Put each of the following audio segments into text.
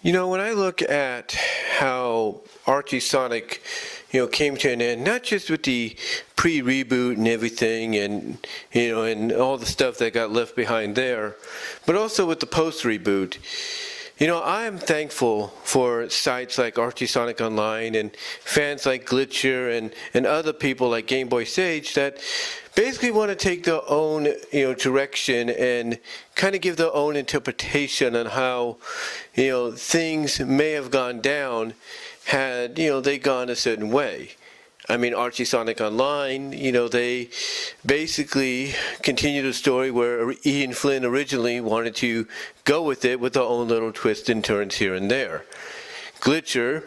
When I look at how Archie Sonic, came to an end, not just with the pre-reboot and everything and all the stuff that got left behind there, but also with the post-reboot, I am thankful for sites like Archie Sonic Online and fans like Glitcher and other people like Game Boy Sage that basically want to take their own, direction and kind of give their own interpretation on how, things may have gone down had, they gone a certain way. I mean, Archie Sonic Online, they basically continue the story where Ian Flynn originally wanted to go with it with their own little twists and turns here and there. Glitcher,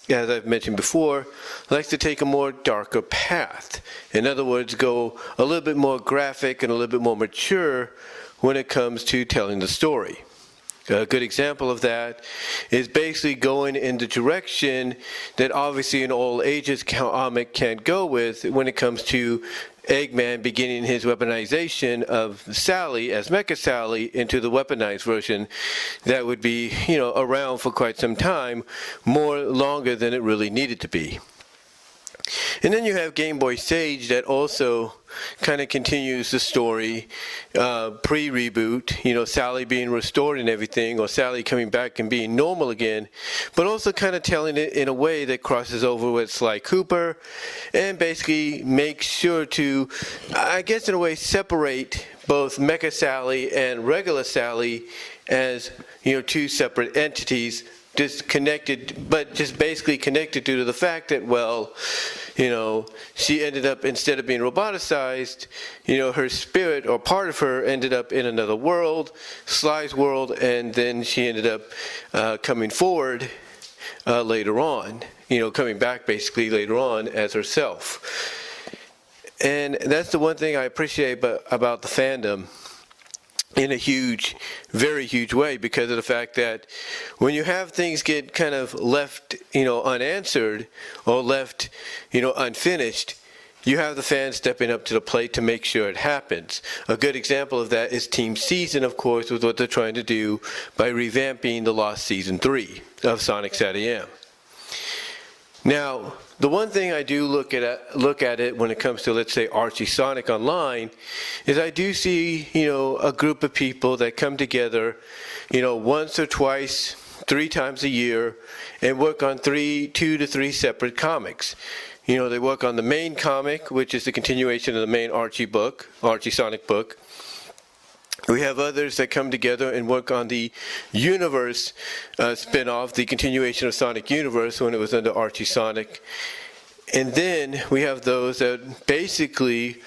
as I've mentioned before, likes to take a more darker path. In other words, go a little bit more graphic and a little bit more mature when it comes to telling the story. A good example of that is basically going in the direction that obviously an all ages comic can't go with when it comes to Eggman beginning his weaponization of Sally as Mecha Sally into the weaponized version that would be, around for quite some time, more longer than it really needed to be. And then you have Game Boy Sage that also kind of continues the story pre-reboot, Sally being restored and everything, or Sally coming back and being normal again, but also kind of telling it in a way that crosses over with Sly Cooper and basically makes sure to, I guess in a way, separate both Mecha Sally and regular Sally as, two separate entities, disconnected, but just basically connected due to the fact that, she ended up, instead of being roboticized, her spirit or part of her ended up in another world, Sly's world, and then she ended up coming forward later on, coming back basically later on as herself. And that's the one thing I appreciate about the fandom in a huge, very huge way, because of the fact that when you have things get kind of left, unanswered or left, unfinished, you have the fans stepping up to the plate to make sure it happens. A good example of that is Team Season, of course, with what they're trying to do by revamping the Lost Season 3 of Sonic SatAM. Now, the one thing I do look at it when it comes to, let's say, Archie Sonic Online, is I do see, a group of people that come together, once or twice, 3 times a year, and work on 2 to 3 separate comics. They work on the main comic, which is the continuation of the main Archie Sonic book. We have others that come together and work on the Universe spin-off, the continuation of Sonic Universe when it was under Archie Sonic. And then we have those that basically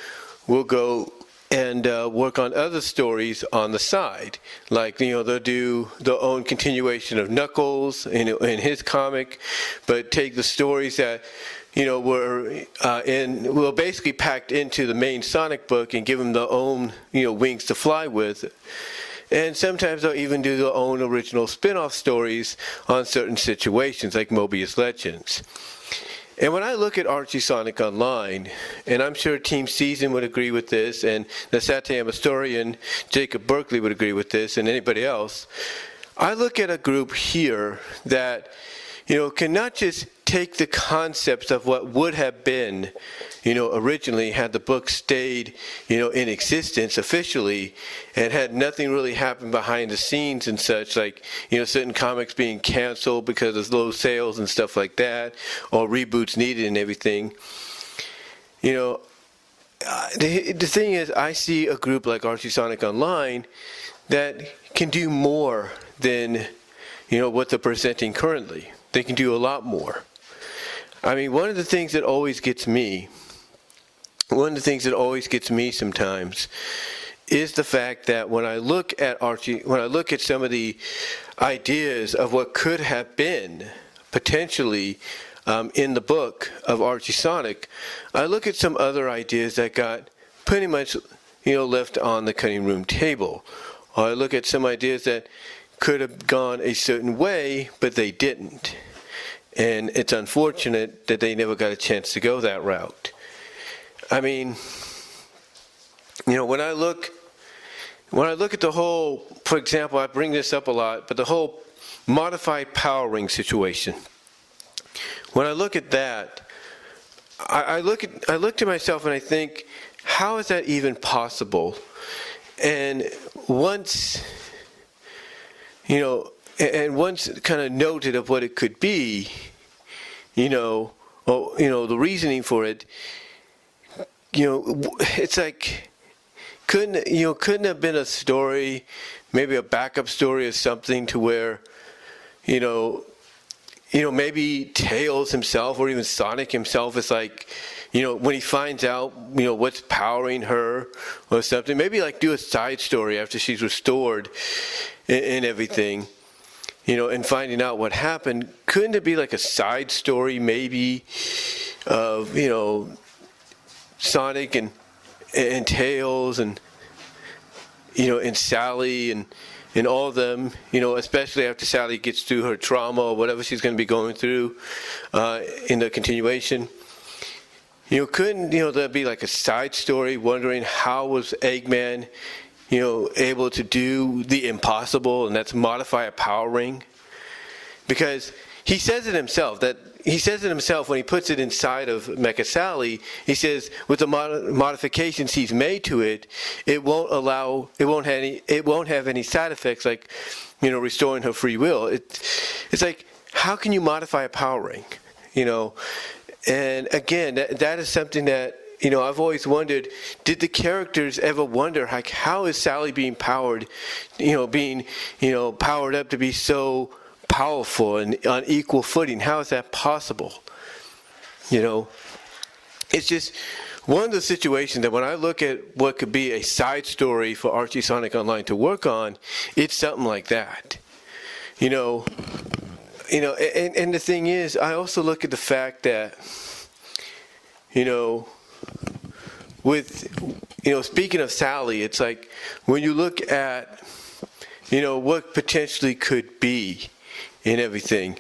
will go and work on other stories on the side. Like, they'll do their own continuation of Knuckles in his comic, but take the stories that were basically packed into the main Sonic book and give them their own, wings to fly with. And sometimes they'll even do their own original spin-off stories on certain situations, like Mobius Legends. And when I look at Archie Sonic Online, and I'm sure Team Season would agree with this, and the SatAM historian Jacob Berkeley would agree with this, and anybody else, I look at a group here that, can not just take the concepts of what would have been, originally had the book stayed, in existence officially, and had nothing really happen behind the scenes and such, like, certain comics being canceled because of low sales and stuff like that, or reboots needed and everything. The thing is, I see a group like Archie Sonic Online that can do more than, what they're presenting currently. They can do a lot more. I mean, one of the things that always gets me sometimes is the fact that when I look at some of the ideas of what could have been potentially in the book of Archie Sonic, I look at some other ideas that got pretty much, left on the cutting room table. Or I look at some ideas that could have gone a certain way, but they didn't. And it's unfortunate that they never got a chance to go that route. I mean, when I look when I look at the whole, for example, I bring this up a lot, but the whole modified power ring situation. When I look at that, I look to myself and I think, how is that even possible? And once, once kind of noted of what it could be, the reasoning for it, it's like, couldn't have been a story, maybe a backup story or something to where, maybe Tails himself or even Sonic himself is like, when he finds out, what's powering her or something, maybe like do a side story after she's restored and everything, and finding out what happened. Couldn't it be like a side story maybe of, Sonic and Tails and, and Sally and all of them, especially after Sally gets through her trauma or whatever she's going to be going through in the continuation. Couldn't, there be like a side story wondering how was Eggman, able to do the impossible, and that's modify a power ring? Because he says it himself, when he puts it inside of Mecha Sally. He says with the modifications he's made to it, it won't have any side effects like, restoring her free will. It's like, how can you modify a power ring? And again, that is something that, I've always wondered, did the characters ever wonder, like, how is Sally being powered, powered up to be so powerful and on equal footing? How is that possible? It's just one of the situations that when I look at what could be a side story for Archie Sonic Online to work on, it's something like that. And the thing is, I also look at the fact that, speaking of Sally, it's like when you look at, what potentially could be in everything.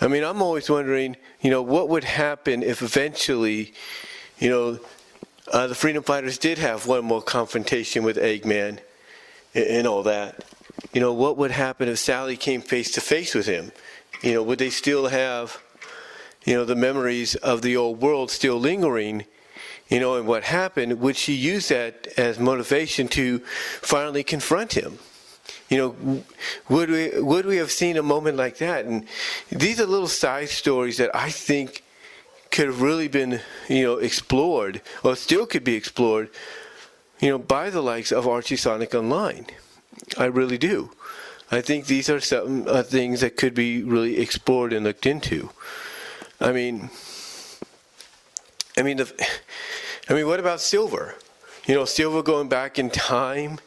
I mean, I'm always wondering, what would happen if eventually, the Freedom Fighters did have one more confrontation with Eggman and all that. What would happen if Sally came face to face with him? Would they still have, the memories of the old world still lingering, and what happened? Would she use that as motivation to finally confront him? Would we have seen a moment like that? And these are little side stories that I think could have really been, explored, or still could be explored, by the likes of Archie Sonic Online. I really do. I think these are some things that could be really explored and looked into. I mean, what about Silver? Silver going back in time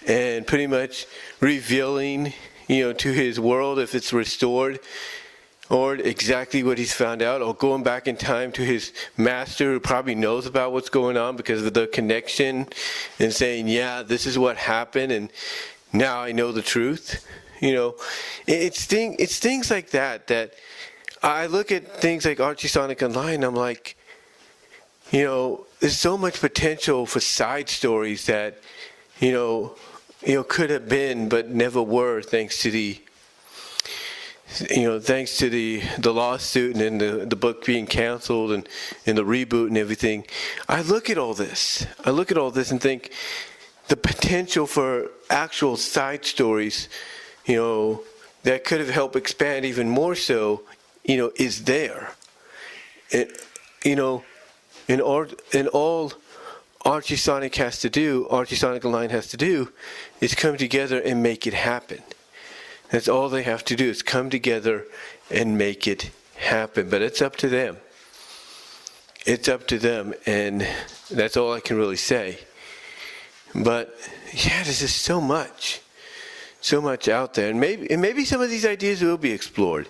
and pretty much revealing, to his world, if it's restored, or exactly what he's found out, or going back in time to his master who probably knows about what's going on because of the connection, and saying, yeah, this is what happened, and now I know the truth. It's things like that I look at things like Archie Sonic Online, and I'm like, there's so much potential for side stories that, could have been but never were, thanks to the lawsuit and then the book being canceled and the reboot and everything. I look at all this and think the potential for actual side stories, that could have helped expand even more so, is there. And all Archie Sonic Online has to do is come together and make it happen. That's all they have to do, is come together and make it happen. But it's up to them. And that's all I can really say. But yeah, there's just so much out there. And maybe some of these ideas will be explored.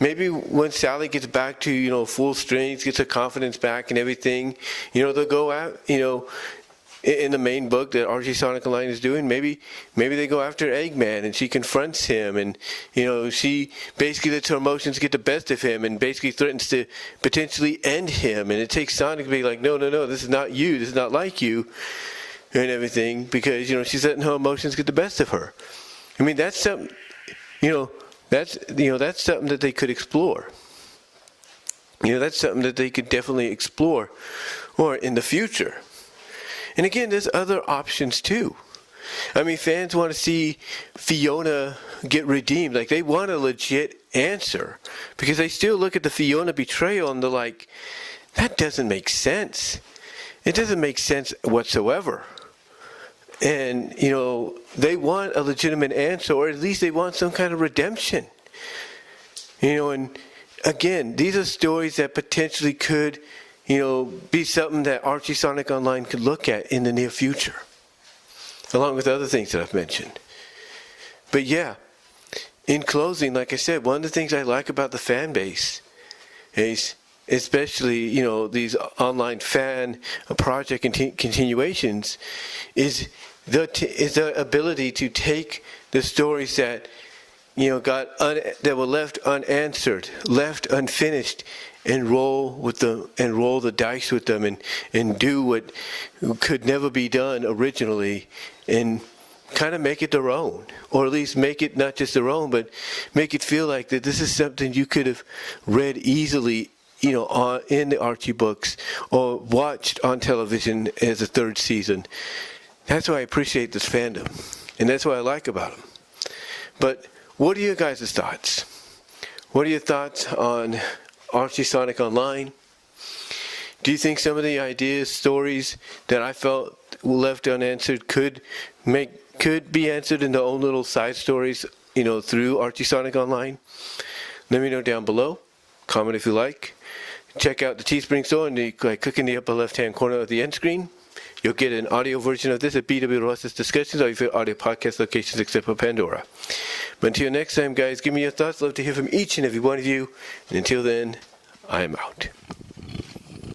Maybe when Sally gets back to, full strength, gets her confidence back and everything, they'll go out, in the main book that Archie Sonic Online is doing, maybe they go after Eggman and she confronts him, and, she basically lets her emotions get the best of him and basically threatens to potentially end him. And it takes Sonic to be like, no, this is not you. This is not like you. and everything because, she's letting her emotions get the best of her. I mean, that's something, that's something that they could explore. That's something that they could definitely explore or in the future. And again, there's other options too. I mean, fans want to see Fiona get redeemed. Like, they want a legit answer because they still look at the Fiona betrayal and they're like, that doesn't make sense. It doesn't make sense whatsoever. And, they want a legitimate answer, or at least they want some kind of redemption. And again, these are stories that potentially could, be something that Archie Sonic Online could look at in the near future, along with other things that I've mentioned. But yeah, in closing, like I said, one of the things I like about the fan base is, especially, these online fan project continuations, is the ability to take the stories that that were left unanswered, left unfinished, and roll the dice with them, and do what could never be done originally, and kind of make it their own, or at least make it not just their own, but make it feel like that this is something you could have read easily, in the Archie books, or watched on television as a third season. That's why I appreciate this fandom, and that's what I like about them. But what are your guys' thoughts? What are your thoughts on Archie Sonic Online? Do you think some of the ideas, stories that I felt left unanswered could be answered in their own little side stories, through Archie Sonic Online? Let me know down below. Comment if you like. Check out the Teespring store and click in the upper left-hand corner of the end screen. You'll get an audio version of this at BW Ross's Discussions, or your favorite audio podcast locations except for Pandora. But until next time, guys, give me your thoughts. Love to hear from each and every one of you. And until then, I'm out.